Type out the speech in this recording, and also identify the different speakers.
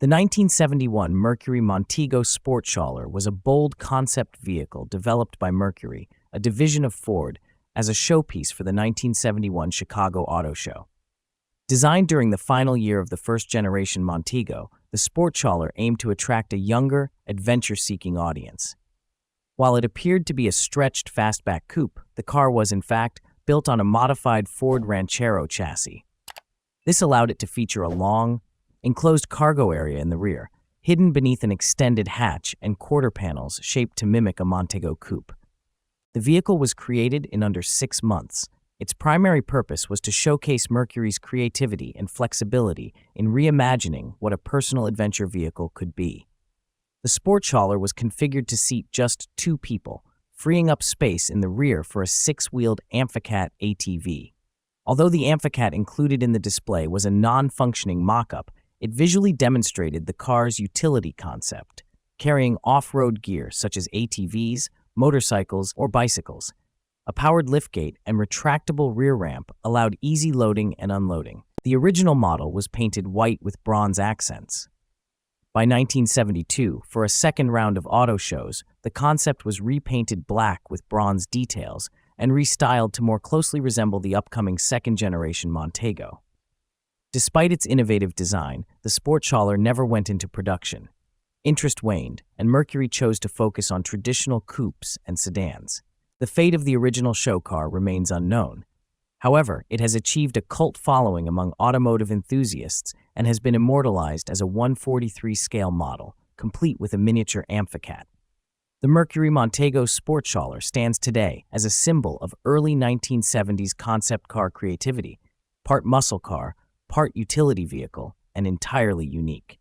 Speaker 1: The 1971 Mercury Montego Sportshauler was a bold concept vehicle developed by Mercury, a division of Ford, as a showpiece for the 1971 Chicago Auto Show. Designed during the final year of the first-generation Montego, the Sportshauler aimed to attract a younger, adventure-seeking audience. While it appeared to be a stretched fastback coupe, the car was, in fact, built on a modified Ford Ranchero chassis. This allowed it to feature a long, enclosed cargo area in the rear, hidden beneath an extended hatch and quarter panels shaped to mimic a Montego coupe. The vehicle was created in under 6 months. Its primary purpose was to showcase Mercury's creativity and flexibility in reimagining what a personal adventure vehicle could be. The Sportshauler was configured to seat just 2 people, freeing up space in the rear for a 6-wheeled Amphicat ATV. Although the Amphicat included in the display was a non-functioning mock-up, it visually demonstrated the car's utility concept, carrying off-road gear such as ATVs, motorcycles, or bicycles. A powered liftgate and retractable rear ramp allowed easy loading and unloading. The original model was painted white with bronze accents. By 1972, for a second round of auto shows, the concept was repainted black with bronze details and restyled to more closely resemble the upcoming second-generation Montego. Despite its innovative design, the Sportshauler never went into production. Interest waned, and Mercury chose to focus on traditional coupes and sedans. The fate of the original show car remains unknown. However, it has achieved a cult following among automotive enthusiasts and has been immortalized as a 1/43 scale model, complete with a miniature Amphicat. The Mercury Montego Sportshauler stands today as a symbol of early 1970s concept car creativity, part muscle car, part utility vehicle, and entirely unique.